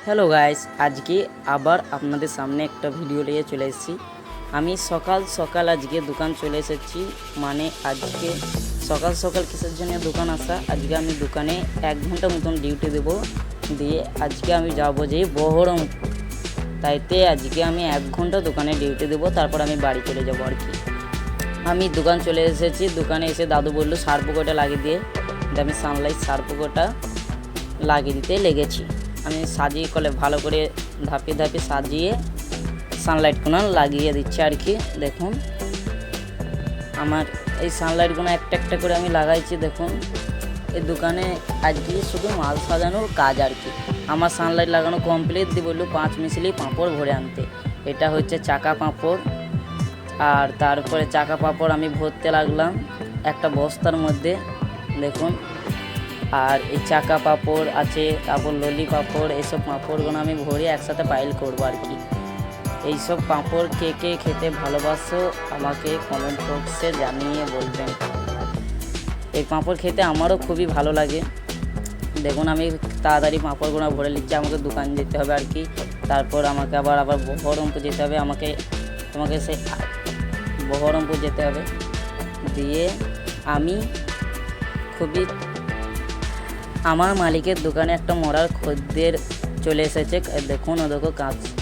Hello guys, আজকে আবার আপনাদের সামনে একটা ভিডিও নিয়ে চলে এসেছি। আমি সকাল সকাল আজকে দোকান চলে এসেছি। মানে আজকে সকাল সকাল কিসের জন্য দোকান আসা, আজকে আমি দোকানে 1 ঘন্টা মতন ডিউটি দেব, দিয়ে আজকে আমি যাবো যে বহরমপুর। তাইতে আজকে আমি 1 ঘন্টা দোকানে ডিউটি দেবো, তারপর আমি বাড়ি চলে যাবো আর কি। আমি দোকান চলে এসেছি, দোকানে এসে দাদু বললো সার্পোকোটা লাগিয়ে দিয়ে, আমি সানলাইট সার্পোকোটা লাগিয়ে দিতে লেগেছি। আমি সাজিয়ে কলে ভালো করে ধাপিয়ে ধাপিয়ে সাজিয়ে সানলাইটগুলো লাগিয়ে দিচ্ছি আর কি। দেখুন আমার এই সানলাইটগুলো একটা একটা করে আমি লাগাইছি। দেখুন এই দোকানে আজকে শুধু মাল সাজানোর কাজ আর কি। আমার সানলাইট লাগানো কমপ্লিট দিয়ে বললো 5 মিশলি পাঁপড় ভরে আনতে। এটা হচ্ছে চাকা পাঁপড়, আর তারপরে চাকা পাঁপড় আমি ভরতে লাগলাম একটা বস্তার মধ্যে। দেখুন আর এই চাকা পাঁপড় আছে, তারপর ললি পাঁপড়, এইসব পাঁপড়গুলো আমি ভরে একসাথে পাইল করবো আর কি। এইসব পাঁপড় কে কে খেতে ভালোবাসো আমাকে কমেন্ট বক্সে জানিয়ে বলবেন। এই পাঁপড় খেতে আমারও খুবই ভালো লাগে। দেখুন আমি তাড়াতাড়ি পাঁপড়গুলো ভরে নিচ্ছি, আমাকে দোকান যেতে হবে আর কি। তারপর আমাকে আবার বহরমপুর যেতে হবে, আমাকে সেই বহরমপুর যেতে হবে। দিয়ে আমি খুবই আমার মালিকের দোকানে একটা মরার খদ্দের চলে এসেছে। দেখুন ও দেখো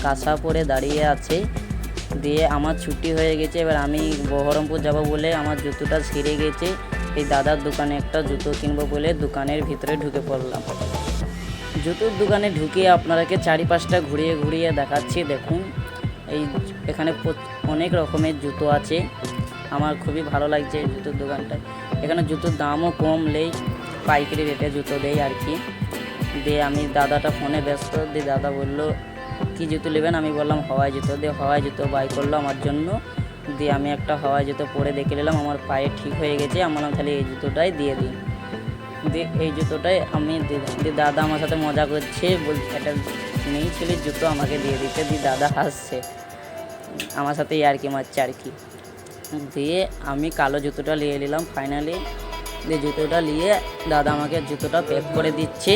কাঁচা পরে দাঁড়িয়ে আছে। দিয়ে আমার ছুটি হয়ে গেছে, এবার আমি বহরমপুর যাব বলে আমার জুতোটা ছিঁড়ে গেছে। এই দাদার দোকানে একটা জুতো কিনবো বলে দোকানের ভিতরে ঢুকে পড়লাম। জুতোর দোকানে ঢুকে আপনারাকে চারিপাশটা ঘুরিয়ে ঘুরিয়ে দেখাচ্ছি। দেখুন এখানে অনেক রকমের জুতো আছে, আমার খুবই ভালো লাগছে এই জুতোর দোকানটায়। এখানে জুতোর দামও কম নেই, পাইকারি রেটে জুতো দেয় আর কি। দিয়ে আমি দাদাটা ফোনে ব্যস্ত, দিয়ে দাদা বললো কী জুতো নেবেন, আমি বললাম হাওয়াই জুতো। দিয়ে হাওয়াই জুতো বাই করলো আমার জন্য। দিয়ে আমি একটা হাওয়াই জুতো পরে দেখে নিলাম আমার পায়ে ঠিক হয়ে গেছে। আমার তাহলে এই জুতোটাই দিয়ে দিই। দিয়ে এই জুতোটাই আমি দিয়ে দাদা আমার সাথে মজা করছে, বলছে একটা মেয়ে ছেলের জুতো আমাকে দিয়ে দিতে। দিয়ে দাদা হাসছে আমার সাথে আর কি মারছে আর কি। দিয়ে আমি কালো জুতোটা নিয়ে নিলাম ফাইনালি। দিয়ে জুতোটা নিয়ে দাদা আমাকে জুতোটা প্যাক করে দিচ্ছে।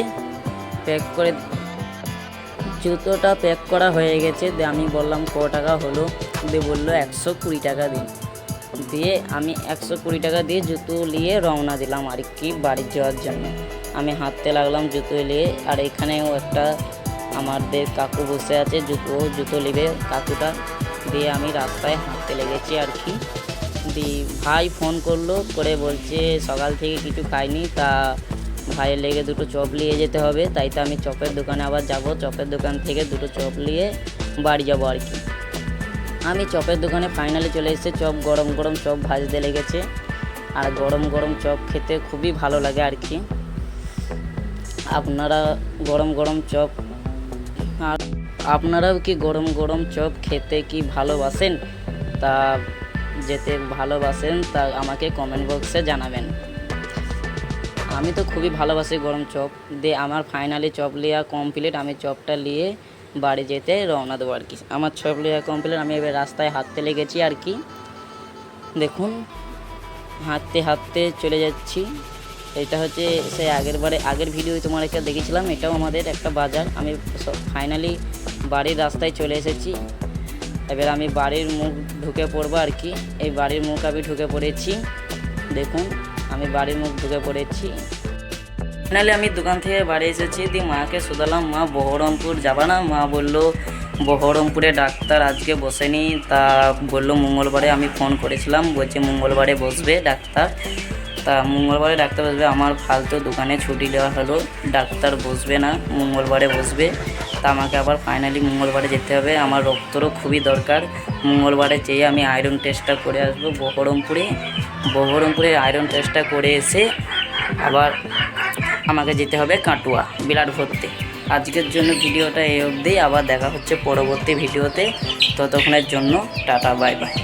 জুতোটা প্যাক করা হয়ে গেছে। দিয়ে আমি বললাম ক টাকা হলো, দিয়ে বললো 120 টাকা দিন। দিয়ে আমি 120 টাকা দিয়ে জুতো নিয়ে রওনা দিলাম আর কি বাড়ি যাওয়ার জন্য। আমি হাঁটতে লাগলাম জুতো নিয়ে, আর এখানেও একটা আমাদের কাকু বসে আছে, জুতো নেবে কাকুটা। দিয়ে আমি রাস্তায় হাঁটতে লেগেছি আর কি। দিয়ে ভাই ফোন করলো করে বলছে সকাল থেকে কিছু খাইনি, তা ভাইয়ের লেগে 2টো চপ নিয়ে যেতে হবে। তাই তো আমি চপের দোকানে আবার যাব, চপের দোকান থেকে 2টো চপ নিয়ে বাড়ি যাবো আর কি। আমি চপের দোকানে ফাইনালি চলে এসেছি। চপ গরম গরম চপ ভাজতে লেগেছে, আর গরম গরম চপ খেতে খুবই ভালো লাগে আর কি। আপনারা গরম গরম চপ আর আপনারাও কি গরম গরম চপ খেতে কি ভালোবাসেন? তা যেতে ভালোবাসেন তা আমাকে কমেন্ট বক্সে জানাবেন। আমি তো খুবই ভালোবাসি গরম চপ। দিয়ে আমার ফাইনালি চপ লিয়া কমপ্লিট, আমি চপটা নিয়ে বাড়ি যেতে রওনা দেবো আর কি। আমার চপ লিয়া কমপ্লিট, আমি এবার রাস্তায় হাঁটতে লেগেছি আর কি। দেখুন হাঁটতে হাঁটতে চলে যাচ্ছি। এটা হচ্ছে সেই আগের ভিডিও তোমাদেরকে দেখেছিলাম, এটাও আমাদের একটা বাজার। আমি ফাইনালি বাড়ির রাস্তায় চলে এসেছি। এবার আমি বাড়ির মুখ ঢুকে পড়বো আর কি। এই বাড়ির মুখ আমি ঢুকে পড়েছি। দেখুন আমি বাড়ির মুখ ঢুকে পড়েছি। ফাইনালি আমি দোকান থেকে বাড়ি এসেছি। দিয়ে মাকে শুধালাম মা বহরমপুর যাবা না? মা বললো বহরমপুরে ডাক্তার আজকে বসেনি, তা বললো মঙ্গলবারে। আমি ফোন করেছিলাম, বলছে মঙ্গলবারে বসবে ডাক্তার। তা মঙ্গলবারে ডাক্তার বসবে, আমার ফালতু দোকানে ছুটি দেওয়া হলো, ডাক্তার বসবে না, মঙ্গলবারে বসবে। তা আমাকে আবার ফাইনালি মঙ্গলবারে যেতে হবে। আমার রক্তরও খুবই দরকার। মঙ্গলবারে যেয়ে আমি আয়রন টেস্টটা করে আসবো বহরমপুরে আয়রন টেস্টটা করে এসে আবার আমাকে যেতে হবে কাটুয়া ব্লাড ভরতে। আজকের জন্য ভিডিওটা এই অবধি, আবার দেখা হচ্ছে পরবর্তী ভিডিওতে। ততক্ষণের জন্য টাটা বাই বাই।